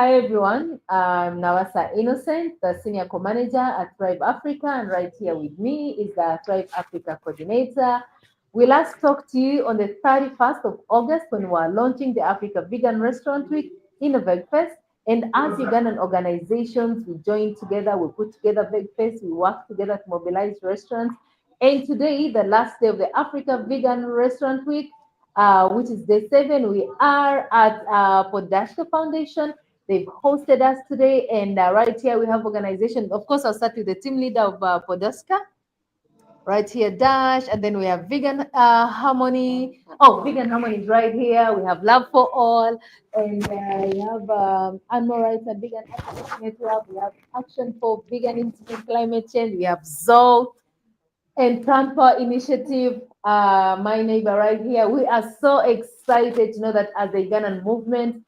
Hi everyone, I'm Nawasa Innocent, the Senior Co-Manager at Thrive Africa, and right here with me is the Thrive Africa Coordinator. We last talked to you on the 31st of August when we were launching the Africa Vegan Restaurant Week in VegFest. And as Ugandan organizations, we joined together, we put together VegFest, we worked together to mobilize restaurants. And today, the last day of the Africa Vegan Restaurant Week, which is day 7, we are at Podashka Foundation. They've hosted us today, and right here we have organization. Of course, I'll start with the team leader of Podashka. Right here, Dash, and then we have Vegan Harmony. Oh, Vegan Harmony is right here. We have Love for All, and we have Animal Rights and Vegan Advocacy Network. We have Action for Vegan Institute Climate Change. We have Zolt and Tampa Initiative, my neighbor right here. We are so excited to know that as a Ugandan movement,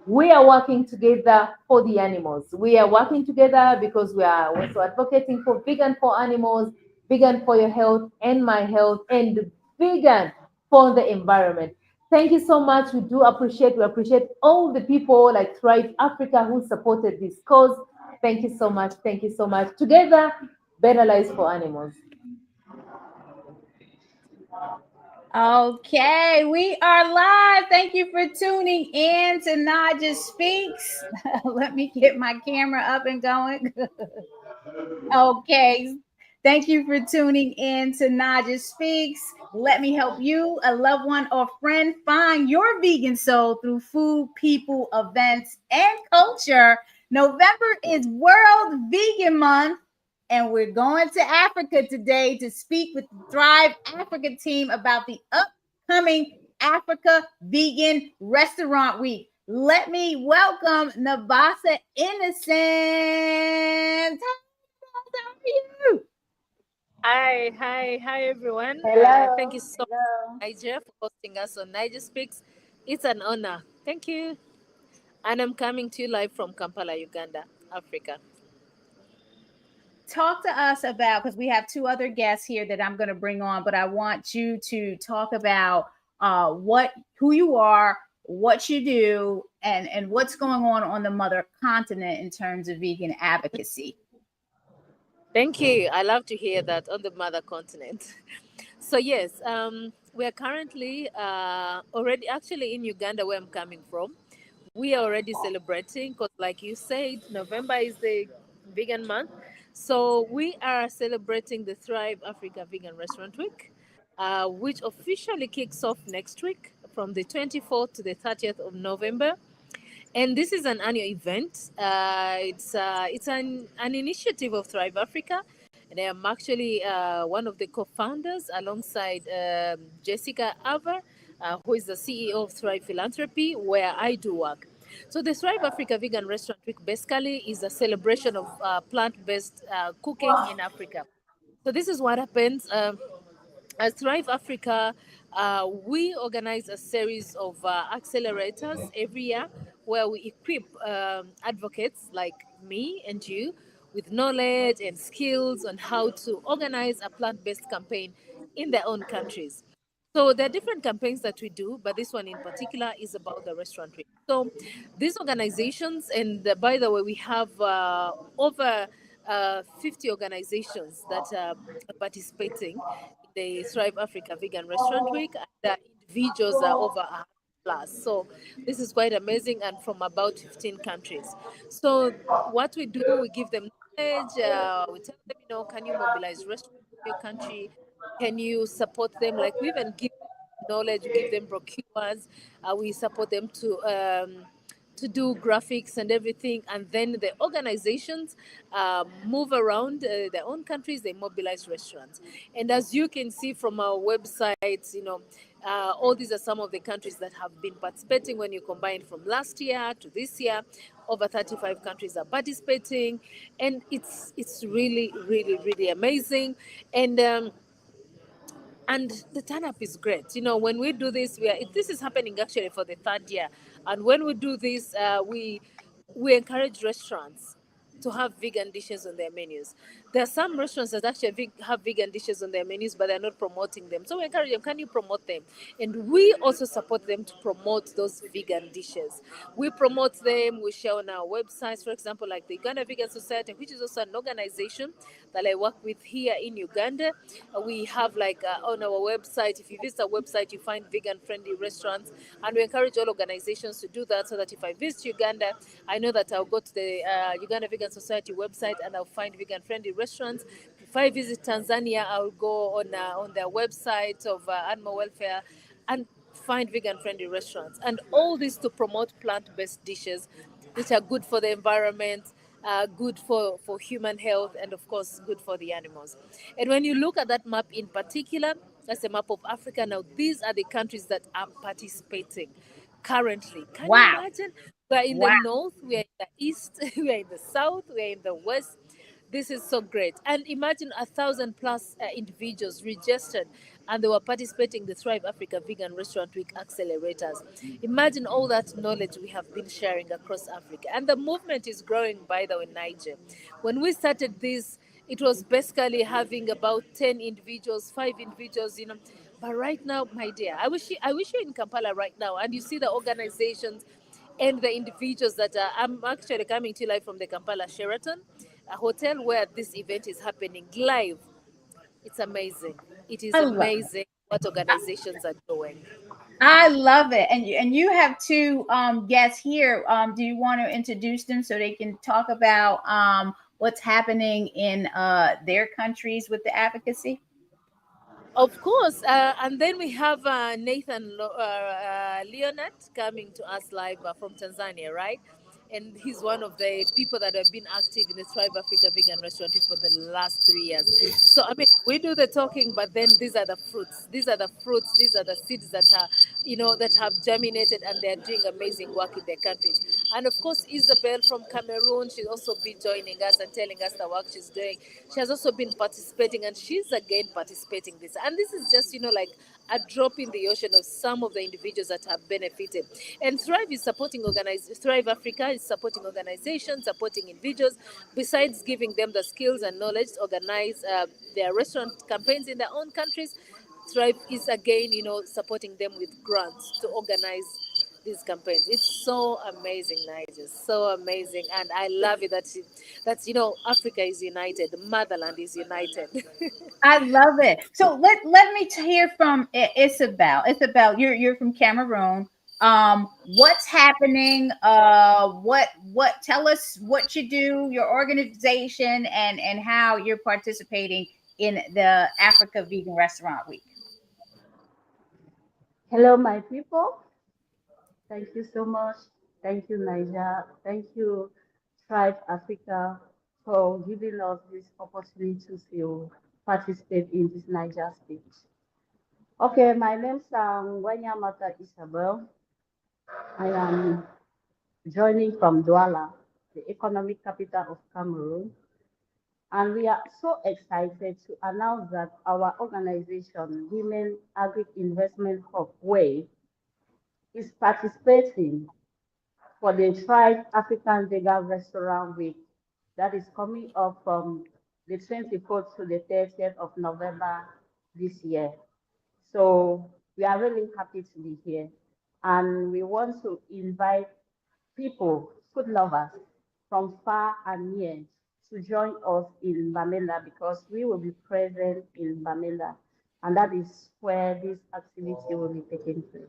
we are working together for the animals. We are working together because we are also advocating for vegan for animals, vegan for your health and my health, and vegan for the environment. Thank you so much. We appreciate all the people like Thrive Africa who supported this cause. Thank you so much. Thank you so much. Together, better lives for animals. Okay, we are live. Thank you for tuning in to Naijha Speaks. Let me get my camera up and going. Okay, thank you for tuning in to Naijha Speaks. Let me help you, a loved one or friend, find your vegan soul through food, people, events, and culture. November is World Vegan Month. And we're going to Africa today to speak with the Thrive Africa team about the upcoming Africa Vegan Restaurant Week. Let me welcome Nabasa Innocent. How are you? Hi, everyone. Thank you Hello. so much, Naijha, for hosting us on Naijha Speaks. It's an honor. Thank you. And I'm coming to you live from Kampala, Uganda, Africa. Talk to us about, because we have two other guests here that I'm going to bring on, but I want you to talk about who you are, what you do, and what's going on the mother continent in terms of vegan advocacy. Thank you. I love to hear that on the mother continent. So, yes, we are currently already actually in Uganda, where I'm coming from. We are already celebrating because, like you said, November is the vegan month. So we are celebrating the Thrive Africa Vegan Restaurant Week, which officially kicks off next week from the 24th to the 30th of November. And this is an annual event. It's an initiative of Thrive Africa. And I am actually one of the co-founders alongside Jessica Ava, who is the CEO of Thrive Philanthropy, where I do work. So the Thrive Africa Vegan Restaurant Week basically is a celebration of plant-based cooking in Africa. So this is what happens. At Thrive Africa, we organize a series of accelerators every year where we equip advocates like me and you with knowledge and skills on how to organize a plant based campaign in their own countries. So there are different campaigns that we do, but this one in particular is about the restaurant week. So these organizations, and by the way, we have over 50 organizations that are participating in the Thrive Africa Vegan Restaurant Week, and the individuals are over 100 plus. So this is quite amazing, and from about 15 countries. So what we do, we give them knowledge. We tell them, can you mobilize restaurants in your country? Can you support them? Like we even give them knowledge, we give them brochures. We support them to do graphics and everything, and then the organizations move around their own countries. They mobilize restaurants, and as you can see from our websites, all these are some of the countries that have been participating. When you combine from last year to this year, over 35 countries are participating, and it's really, really, really amazing. And the turn up is great. When we do this, this is happening actually for the third year. And when we do this, we encourage restaurants to have vegan dishes on their menus. There are some restaurants that actually have vegan dishes on their menus, but they're not promoting them. So we encourage them, can you promote them? And we also support them to promote those vegan dishes. We promote them, we share on our websites, for example, like the Uganda Vegan Society, which is also an organization that I work with here in Uganda. We have on our website, if you visit our website, you find vegan friendly restaurants. And we encourage all organizations to do that so that if I visit Uganda, I know that I'll go to the Uganda Vegan Society website and I'll find vegan friendly restaurants. If I visit Tanzania, I'll go on their website of animal welfare and find vegan friendly restaurants. And all this to promote plant based dishes, which are good for the environment, good for human health, and of course, good for the animals. And when you look at that map in particular, that's a map of Africa. Now, these are the countries that are participating currently. Can you Wow. imagine? We're in the north, we're in the east, we're in the south, we're in the west. This is so great. And imagine 1,000 plus individuals registered and they were participating in the Thrive Africa Vegan Restaurant Week accelerators. Imagine all that knowledge we have been sharing across Africa. And the movement is growing, by the way, Naijha. When we started this, it was basically having about 10 individuals, 5 individuals, But right now, my dear, I wish you're in Kampala right now and you see the organizations and the individuals that are. I'm actually coming to you live from the Kampala Sheraton, a hotel where this event is happening live. It's amazing. It is I love, amazing what organizations are doing. I love it. And you have two guests here. Do you want to introduce them so they can talk about what's happening in their countries with the advocacy? Of course, and then we have Leonard coming to us live from Tanzania, right? And he's one of the people that have been active in the Thrive Africa Vegan Restaurant for the last 3 years. So, I mean, we do the talking, but then these are the fruits. These are the fruits. These are the seeds that are, that have germinated and they're doing amazing work in their countries. And of course, Isabel from Cameroon, she's also been joining us and telling us the work she's doing. She has also been participating and she's again participating this. And this is just, like a drop in the ocean of some of the individuals that have benefited. And Thrive is supporting Thrive Africa is supporting organizations, supporting individuals, besides giving them the skills and knowledge to organize their restaurant campaigns in their own countries. Thrive is again, supporting them with grants to organize these campaigns. It's so amazing, Niger. So amazing. And I love it that's Africa is united, the motherland is united. I love it. So let me hear from Isabel. Isabel, you're from Cameroon. What's happening? What tell us what you do, your organization, and how you're participating in the Africa Vegan Restaurant Week. Hello, my people. Thank you so much. Thank you, Naijha. Thank you, Thrive Africa, for giving us this opportunity to participate in this Niger speech. Okay, my name is Wanyamata Isabel. I am joining from Douala, the economic capital of Cameroon. And we are so excited to announce that our organization, Women Agri Investment Hub, WAVE, is participating for the Thrive African Vegan Restaurant Week that is coming up from the 24th to the 30th of November this year. So we are really happy to be here. And we want to invite people, food lovers from far and near to join us in Bamenda because we will be present in Bamenda. And that is where this activity will be taking place.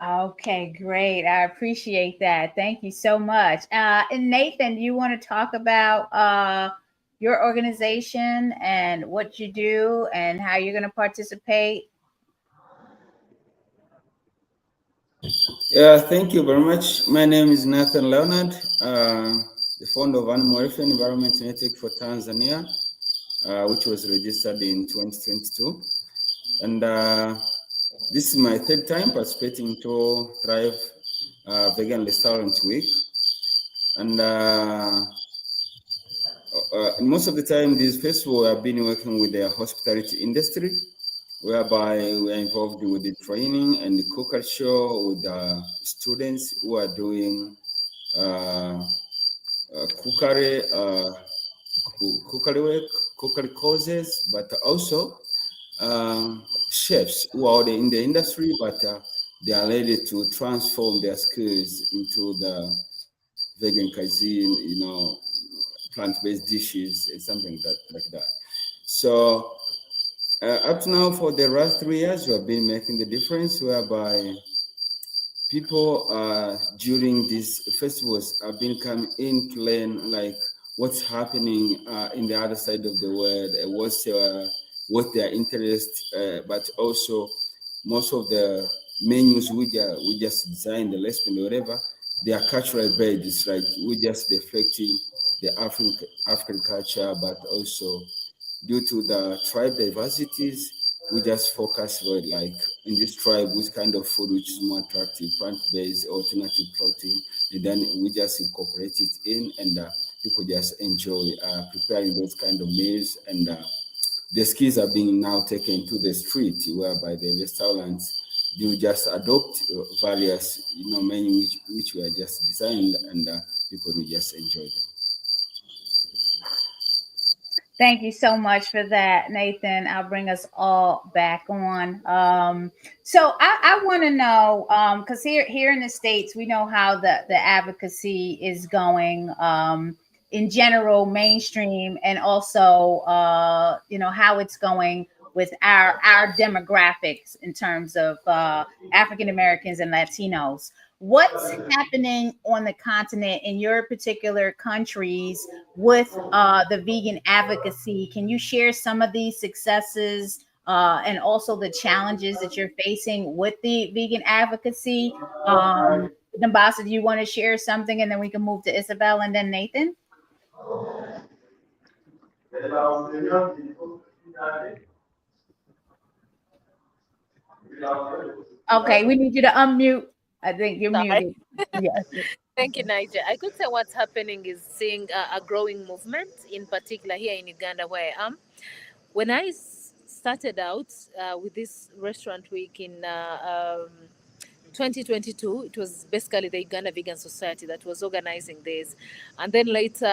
Okay, great. I appreciate that. Thank you so much. And Nathan, do you want to talk about your organization and what you do and how you're going to participate? Yeah, thank you very much. My name is Nathan Leonard, the founder of Animal Welfare Environment Network for Tanzania, which was registered in 2022. And this is my third time participating to Thrive Vegan Restaurant Week. And most of the time, this festival I've been working with the hospitality industry, whereby we are involved with the training and the co-culture with the students who are doing cookery, cookery work, cookery courses, but also chefs who are already in the industry, but they are ready to transform their skills into the vegan cuisine, plant-based dishes, and something like that. So up to now, for the last 3 years, we have been making the difference, whereby people during these festivals have been coming in to learn like what's happening in the other side of the world, what their interest, but also most of the menus we just design the recipe, whatever, they are cultural based. Like we just reflecting the African culture, but also due to the tribe diversities, we just focus on like in this tribe which kind of food which is more attractive, plant-based, alternative protein, and then we just incorporate it in, and people just enjoy preparing those kind of meals. And the skills are being now taken to the street, whereby the restaurants do just adopt various menus which were just designed, and people will just enjoy them. Thank you so much for that, Nathan. I'll bring us all back on. So I want to know, because here in the States, we know how the advocacy is going in general, mainstream, and also how it's going with our demographics in terms of African Americans and Latinos. What's happening on the continent in your particular countries with the vegan advocacy? Can you share some of these successes and also the challenges that you're facing with the vegan advocacy? Nambasa, do you want to share something, and then we can move to Isabel and then Nathan? Okay, we need you to unmute. I think you're Sorry. muted. Yes. Thank you, Naijha. I could say what's happening is seeing a growing movement, in particular here in Uganda, where I am. When I started out with this restaurant week in 2022, it was basically the Uganda Vegan Society that was organizing this, and then later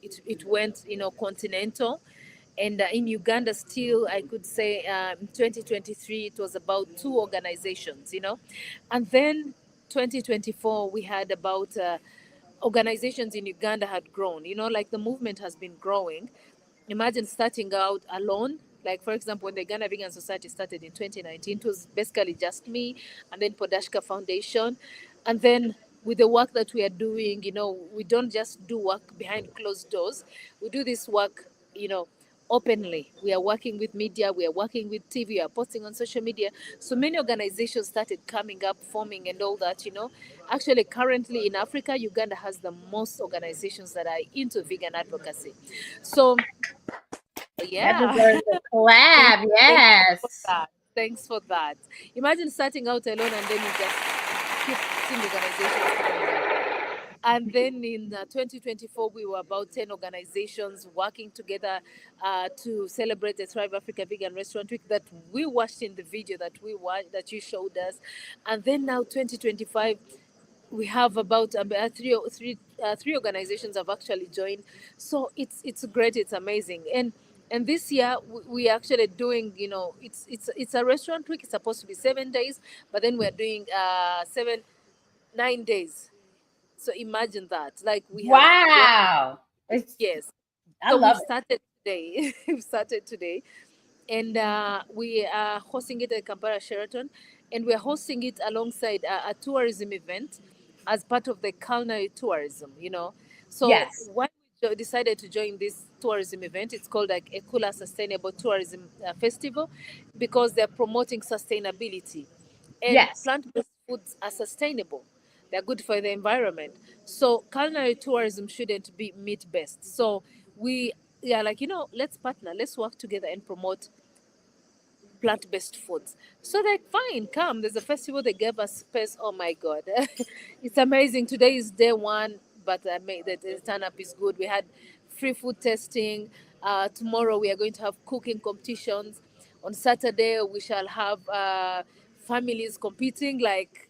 it went continental. And in Uganda, still, I could say in 2023, it was about 2 organizations, and then 2024, we had about organizations in Uganda had grown, like the movement has been growing. Imagine starting out alone. Like, for example, when the Ghana Vegan Society started in 2019, it was basically just me and then Podashka Foundation. And then with the work that we are doing, we don't just do work behind closed doors. We do this work, openly. We are working with media, we are working with TV, we are posting on social media. So many organizations started coming up, forming, and all that. Actually, currently in Africa, Uganda has the most organizations that are into vegan advocacy. So That yeah. deserves a clap. Thanks for Yes. that. Thanks for that. Imagine starting out alone and then you just keep seeing organizations coming up. And then in 2024, we were about 10 organizations working together to celebrate the Thrive Africa Vegan Restaurant Week that we watched in the video that you showed us. And then now 2025, we have about three organizations have actually joined. So it's great, it's amazing. And this year we are actually doing, it's a restaurant week. It's supposed to be 7 days, but then we're doing 9 days. So imagine that. Like we have one. Wow. Yes. I So we've love it. started today. We've started today, and we are hosting it at Kampala Sheraton, and we're hosting it alongside a tourism event as part of the culinary tourism. So Yes. why we decided to join this tourism event? It's called like Ekula Sustainable Tourism Festival, because they're promoting sustainability, and Yes. plant-based foods are sustainable. They're good for the environment. So culinary tourism shouldn't be meat-based. So we are like, let's partner, let's work together and promote plant-based foods. So they're like, fine, come. There's a festival. They gave us space. Oh my God, it's amazing. Today is day 1, but the turn-up is good. We had free food tasting. Tomorrow we are going to have cooking competitions. On Saturday we shall have families competing, like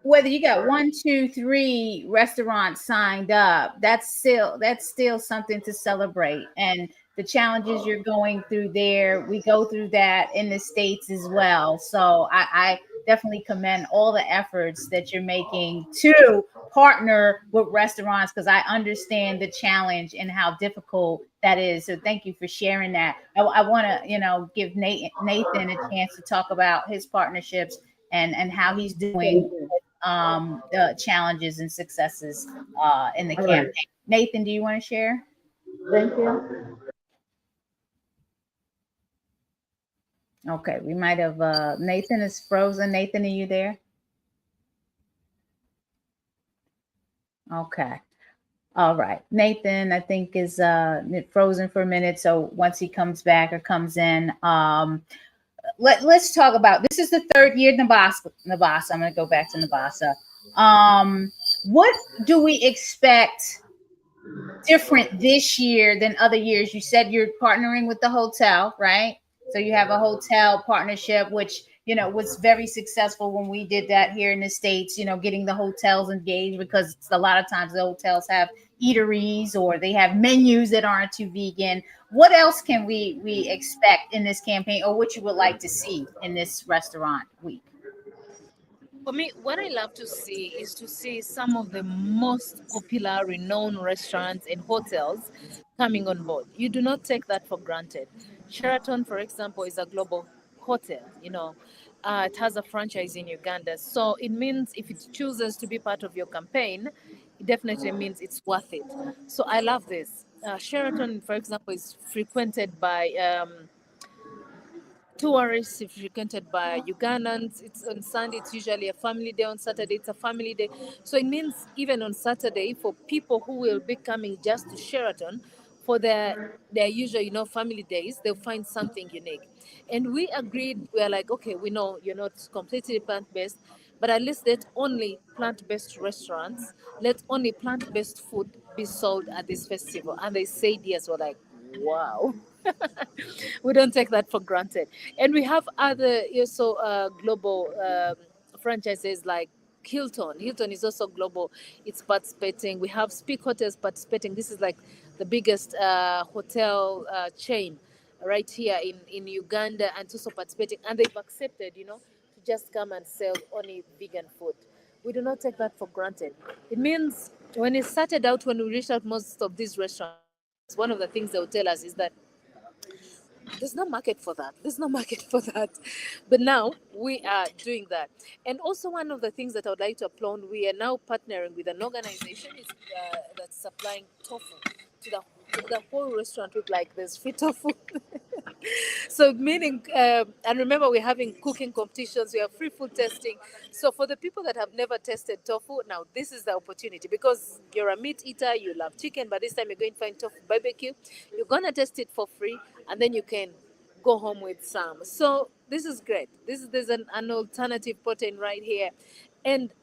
whether you got 1, 2, 3 restaurants signed up, that's still something to celebrate. And the challenges you're going through there, we go through that in the States as well. So I definitely commend all the efforts that you're making to partner with restaurants, because I understand the challenge and how difficult that is. So thank you for sharing that. I want to, give Nathan a chance to talk about his partnerships and how he's Thank doing you. the challenges and successes in the All right. campaign. Nathan, do you want to share? Thank you. Okay, we might have Nathan is frozen. Nathan, are you there? Okay. All right. Nathan, I think is frozen for a minute. So once he comes back or comes in, let's talk about, this is the third year Nabasa. I'm going to go back to Nabasa. What do we expect different this year than other years? You said you're partnering with the hotel, right? So you have a hotel partnership, which was very successful when we did that here in the States. Getting the hotels engaged, because a lot of times the hotels have eateries or they have menus that aren't too vegan. What else can we expect in this campaign, or what you would like to see in this restaurant week? For me, what I love to see is to see some of the most popular, renowned restaurants and hotels coming on board. You do not take that for granted. Sheraton, for example, is a global hotel. It has a franchise in Uganda. So it means if it chooses to be part of your campaign, it definitely means it's worth it. So I love this. Sheraton, for example, is frequented by tourists, if frequented by Ugandans. It's on Sunday, it's usually a family day. On Saturday, it's a family day. So it means even on Saturday, for people who will be coming just to Sheraton for their usual, family days, they'll find something unique. And we agreed, we're like, okay, we know you're not completely plant-based, but at least let only plant-based restaurants, let only plant-based food be sold at this festival. And they said yes. We're like, wow. We don't take that for granted. And we have other also global franchises like Hilton. Hilton is also global. It's participating. We have Speak Hotels participating. This is like the biggest hotel chain right here in Uganda, and it's also participating. And they've accepted, to just come and sell only vegan food. We do not take that for granted. It means when it started out, when we reached out most of these restaurants, one of the things they will tell us is that there's no market for that. There's no market for that. But now we are doing that. And also, one of the things that I would like to applaud, we are now partnering with an organization that's supplying tofu to the whole restaurant. With like there's free tofu. So meaning, and remember, we're having cooking competitions. We have free food testing. So for the people that have never tested tofu, now this is the opportunity, because you're a meat eater, you love chicken, but this time you're going to find tofu barbecue. You're gonna test it for free, and then you can go home with some. So this is great. There's an alternative protein right here, and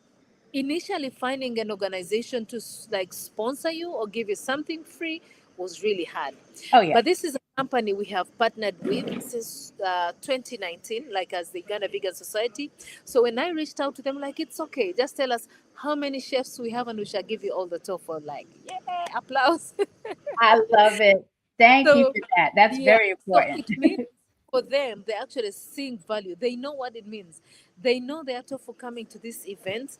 initially finding an organization to like sponsor you or give you something free was really hard. Oh yeah. But this is a company we have partnered with since 2019, like as the Ghana Vegan Society. So when I reached out to them, like, it's okay, just tell us how many chefs we have and we shall give you all the tofu. I'm like, yeah, applause. I love it. Thank you So for that. That's yeah, very so important. it means for them, they're actually seeing value. They know what it means. They know they are tofu coming to this event.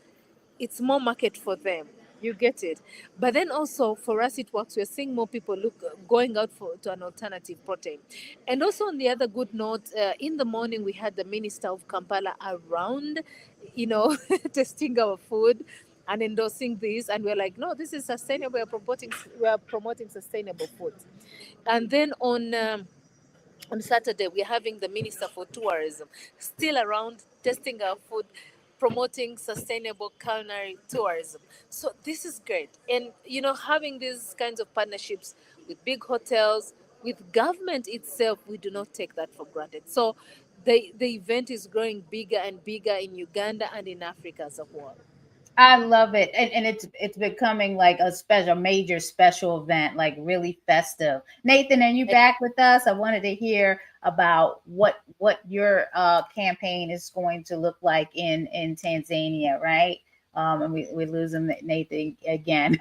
It's more market for them. You get it. But then also for us, it works. We're seeing more people going out to an alternative protein. And also on the other good note, in the morning we had the minister of Kampala around, testing our food and endorsing this. And we're like, no, this is sustainable. We are promoting sustainable food. And then on Saturday, we're having the Minister for Tourism still around testing our food, promoting sustainable culinary tourism. So this is great. And, having these kinds of partnerships with big hotels, with government itself, we do not take that for granted. So the event is growing bigger and bigger in Uganda and in Africa as a whole. I love it. And it's becoming like a major special event, like really festive. Nathan, are you back with us? I wanted to hear about what your campaign is going to look like in Tanzania, right? And we lose him, Nathan, again.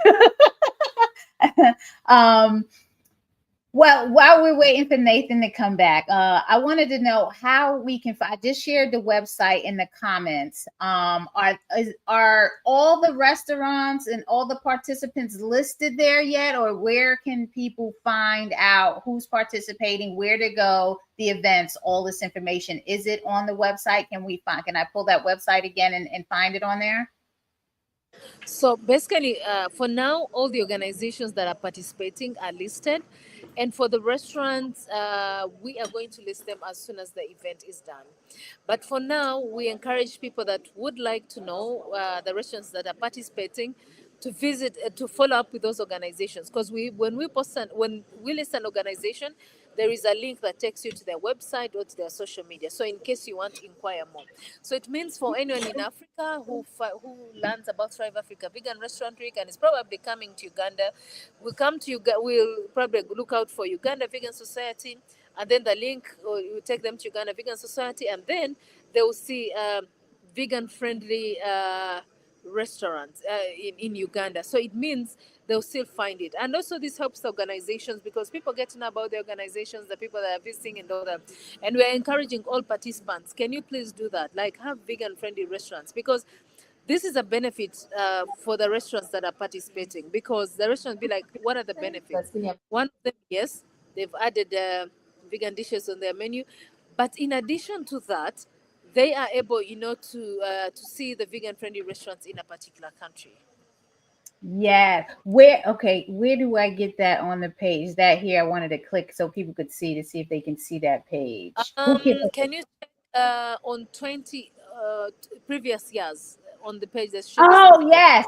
Well, while we're waiting for Nathan to come back, I wanted to know how we can. I just shared the website in the comments. Are all the restaurants and all the participants listed there yet, or where can people find out who's participating, where to go, the events, all this information? Is it on the website? Can I pull that website again and find it on there? So basically, for now, all the organizations that are participating are listed. And for the restaurants, we are going to list them as soon as the event is done. But for now, we encourage people that would like to know the restaurants that are participating to visit, to follow up with those organizations. Because when we list an organization, there is a link that takes you to their website or to their social media. So in case you want to inquire more. So it means for anyone in Africa who learns about Thrive Africa Vegan Restaurant Week and is probably coming to Uganda, we'll probably look out for Uganda Vegan Society, and then the link will take them to Uganda Vegan Society, and then they will see vegan friendly restaurants in Uganda. So it means they'll still find it. And also this helps organizations because people get to know about the organizations, the people that are visiting and all that. And we're encouraging all participants, can you please do that? Like have vegan friendly restaurants, because this is a benefit for the restaurants that are participating, because the restaurants be like, what are the benefits? One of them, yes, they've added vegan dishes on their menu. But in addition to that, they are able, to see the vegan friendly restaurants in a particular country. Yeah. Where do I get that on the page? That here I wanted to click so people could see to see if they can see that page. Can you check on 20 previous years on the page that shows? Oh, yes.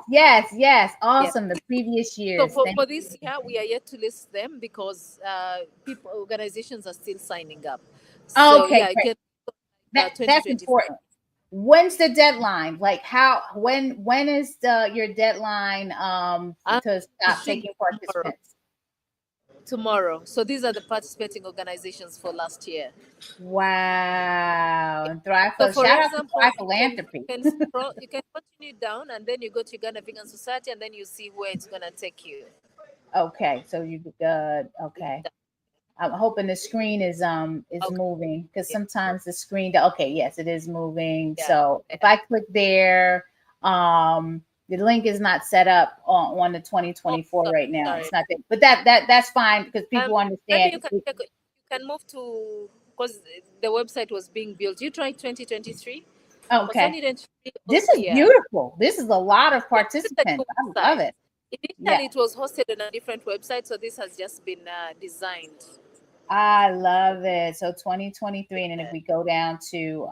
Awesome. Yeah. The previous years. So for this year, we are yet to list them because organizations are still signing up. So, okay. Yeah, that's important. When's the deadline? Like when is your deadline to stop taking participants? Tomorrow. So these are the participating organizations for last year. Wow. And Thrive, so for shout example, out to Thrive Philanthropy. You can continue down and then you go to Uganda Vegan Society and then you see where it's gonna take you. Okay. So you okay. I'm hoping the screen is moving because sometimes the screen. Okay, yes, it is moving. Yeah. So if I click there, the link is not set up on the 2024 right now. Sorry. It's not good, but that's fine because people understand. You can move to because the website was being built. You tried 2023. Okay. This is beautiful. This is a lot of participants. I love it. Initially, it was hosted on a different website, so this has just been designed. I love it. So 2023, and then if we go down to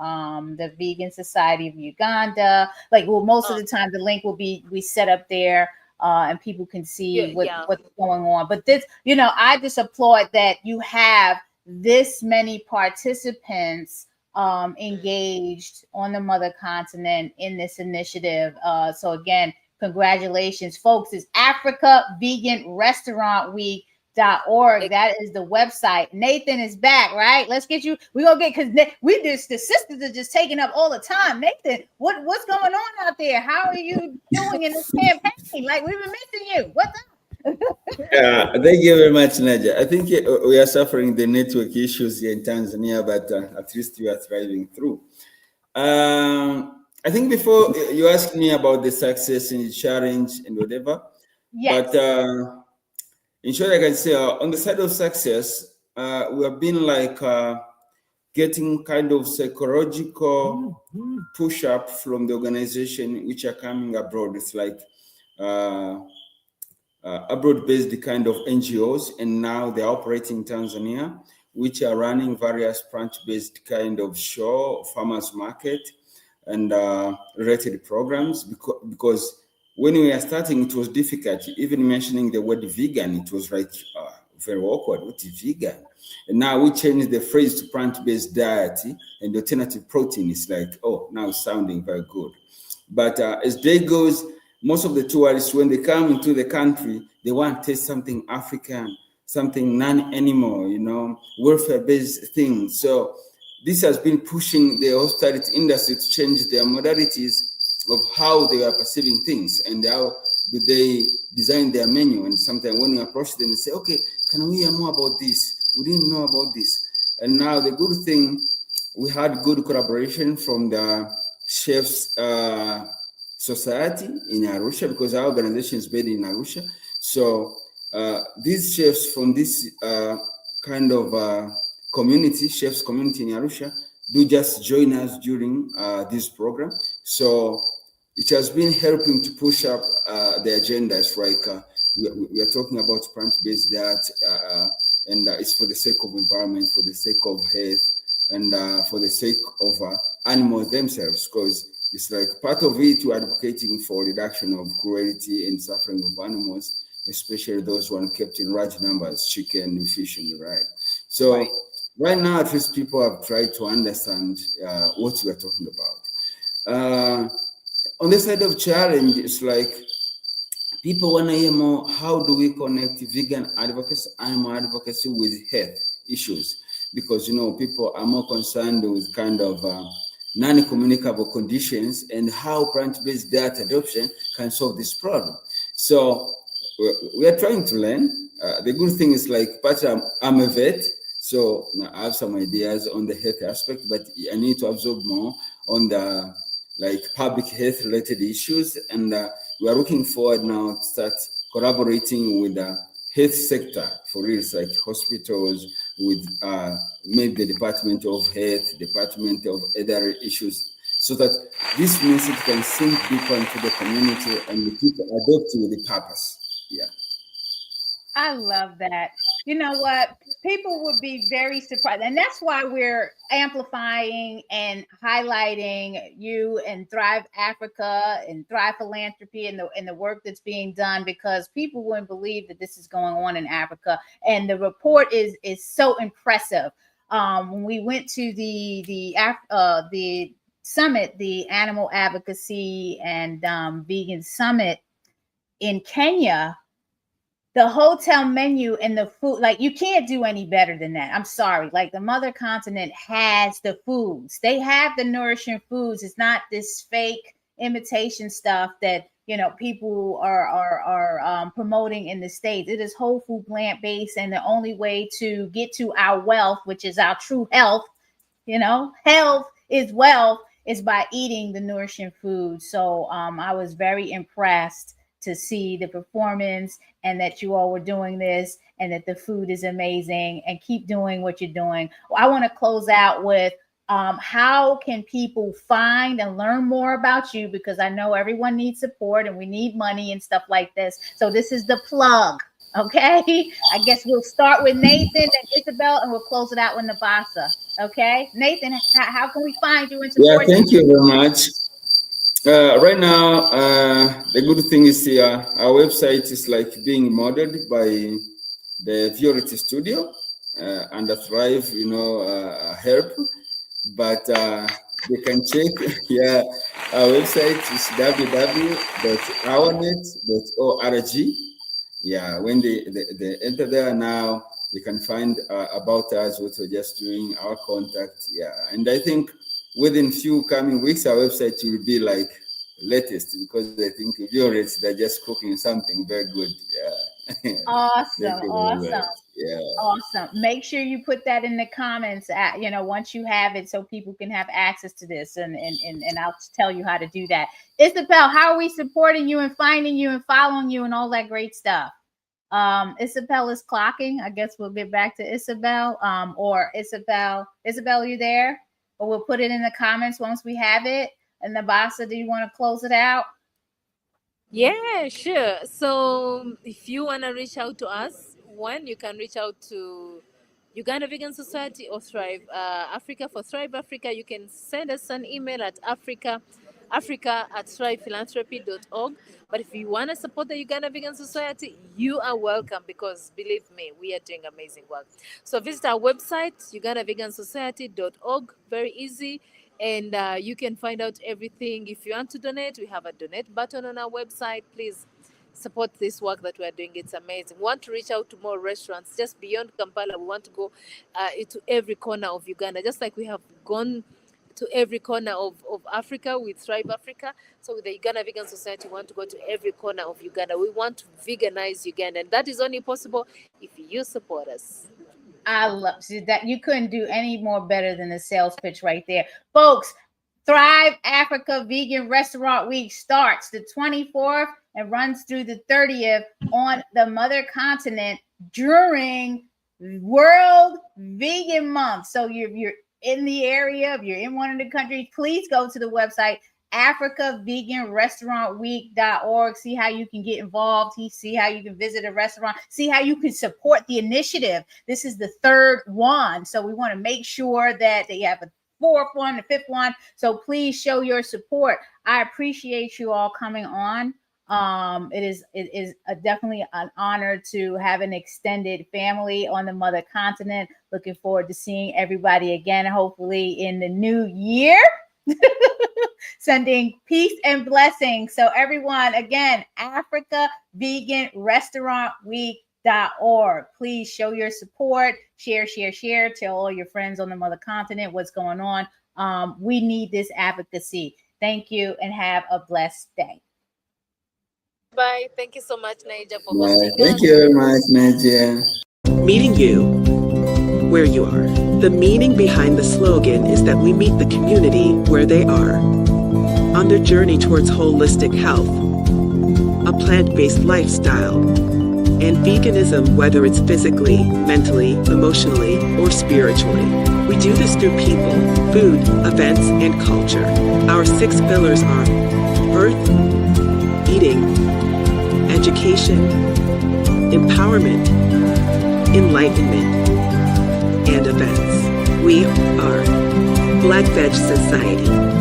the Vegan Society of Uganda, most of the time the link will be set up there and people can see what's going on. But this, I just applaud that you have this many participants engaged on the mother continent in this initiative. So again, congratulations, folks. It's Africa Vegan Restaurant Week. .org. That is the website. Nathan is back, right? Let's get you. We're gonna get because the sisters are just taking up all the time. Nathan, what's going on out there? How are you doing in this campaign? Like we've been missing you. What's up? Thank you very much, Naijha. I think we are suffering the network issues here in Tanzania, but at least we are thriving through. I think before you asked me about the success in the challenge and whatever, yes. But in short, I can say on the side of success, we have been getting kind of psychological push up from the organization which are coming abroad. It's like abroad-based kind of NGOs, and now they're operating in Tanzania, which are running various branch-based kind of show, farmers market, and related programs because when we are starting, it was difficult. Even mentioning the word vegan, it was very awkward. What is vegan? And now we changed the phrase to plant-based diet and alternative protein. It's now it's sounding very good. But as day goes, most of the tourists, when they come into the country, they want to taste something African, something non-animal, welfare-based things. So this has been pushing the hospitality industry to change their modalities of how they are perceiving things and how do they design their menu. And sometimes when you approach them and say, okay, can we hear more about this? We didn't know about this. And now the good thing, we had good collaboration from the chefs society in Arusha, because our organization is based in Arusha. So these chefs from this kind of community, chefs community in Arusha, do just join us during this program. So it has been helping to push up the agendas, like we are talking about plant-based diet, and it's for the sake of environment, for the sake of health, and for the sake of animals themselves, because it's like part of it, we're advocating for reduction of cruelty and suffering of animals, especially those who are kept in large numbers, chicken and fish and the like. So right now, at least people have tried to understand what we are talking about. On the side of challenge, it's like people want to hear more, how do we connect vegan advocacy, animal advocacy with health issues? Because, you know, people are more concerned with kind of non-communicable conditions and how plant-based diet adoption can solve this problem. So we are trying to learn. The good thing is, like, part I'm a vet, so I have some ideas on the health aspect, but I need to absorb more on the public health related issues. And we are looking forward now to start collaborating with the health sector, for real, like hospitals, with maybe the Department of Health, Department of other issues, so that this message can sink deeper into the community and the people adopt with the purpose. Yeah. I love that. You know what? People would be very surprised. And that's why we're amplifying and highlighting you and Thrive Africa and Thrive Philanthropy and the work that's being done, because people wouldn't believe that this is going on in Africa. And the report is so impressive. When we went to the summit, the Animal Advocacy and Vegan Summit in Kenya, the hotel menu and the food, like, you can't do any better than that. I'm sorry. Like, the mother continent has the foods. They have the nourishing foods. It's not this fake imitation stuff that, you know, people are promoting in the States. It is whole food, plant-based, and the only way to get to our wealth, which is our true health, you know, health is wealth, is by eating the nourishing food. So I was very impressed to see the performance, and that you all were doing this, and that the food is amazing, and keep doing what you're doing. I want to close out with how can people find and learn more about you, because I know everyone needs support and we need money and stuff like this. So this is the plug. Okay, I guess we'll start with Nathan and Isabel, and we'll close it out with Nabasa. Okay, Nathan, how can we find you and support you? Yeah, thank you very much. Right now, the good thing is our website is like being modeled by the Violet Studio and the Thrive, help. But they can check. Yeah, our website is www.ournet.org. Yeah, when they enter there now, they can find about us, what we're just doing, our contact. Yeah, and I think within few coming weeks, our website will be like latest, because I think Violet, they're just cooking something very good. Yeah. Awesome. Yeah. Awesome. Make sure you put that in the comments once you have it, so people can have access to this, and I'll tell you how to do that. Isabel, how are we supporting you and finding you and following you and all that great stuff? Isabel is clocking. I guess we'll get back to Isabel. Or Isabel, are you there? Or we'll put it in the comments once we have it. And Nabasa, do you want to close it out? Yeah, sure. So if you want to reach out to us, one, you can reach out to Uganda Vegan Society or Thrive Africa. For Thrive Africa, you can send us an email at africa@thrivephilanthropy.org. But if you want to support the Uganda Vegan Society, you are welcome, because believe me, we are doing amazing work. So visit our website, ugandavegansociety.org. Very easy. And you can find out everything. If you want to donate, we have a donate button on our website. Please support this work that we are doing. It's amazing. We want to reach out to more restaurants just beyond Kampala. We want to go into every corner of Uganda, just like we have gone to every corner of Africa with Thrive Africa. So with the Uganda Vegan Society, we want to go to every corner of Uganda. We want to veganize Uganda, and that is only possible if you support us. I love that. You couldn't do any more better than the sales pitch right there. Folks, Thrive Africa Vegan Restaurant Week starts the 24th and runs through the 30th on the mother continent during World Vegan Month. So if you're in the area, if you're in one of the countries, please go to the website africaveganrestaurantweek.org. See how you can get involved. See how you can visit a restaurant. See how you can support the initiative. This is the third one. So we want to make sure that they have a fourth one, the fifth one. So please show your support. I appreciate you all coming on. It is definitely an honor to have an extended family on the mother continent. Looking forward to seeing everybody again, hopefully in the new year. Sending peace and blessings. So everyone, again, africaveganrestaurantweek.org. Please show your support. Share. Tell all your friends on the mother continent what's going on. We need this advocacy. Thank you and have a blessed day. Bye. Thank you so much, Naijha, for hosting us. Thank you very much, Naijha. Meeting you where you are. The meaning behind the slogan is that we meet the community where they are on their journey towards holistic health, a plant-based lifestyle, and veganism, whether it's physically, mentally, emotionally, or spiritually. We do this through people, food, events, and culture. Our 6 pillars are birth, eating, education, empowerment, enlightenment, and events. We are Black Veg Society.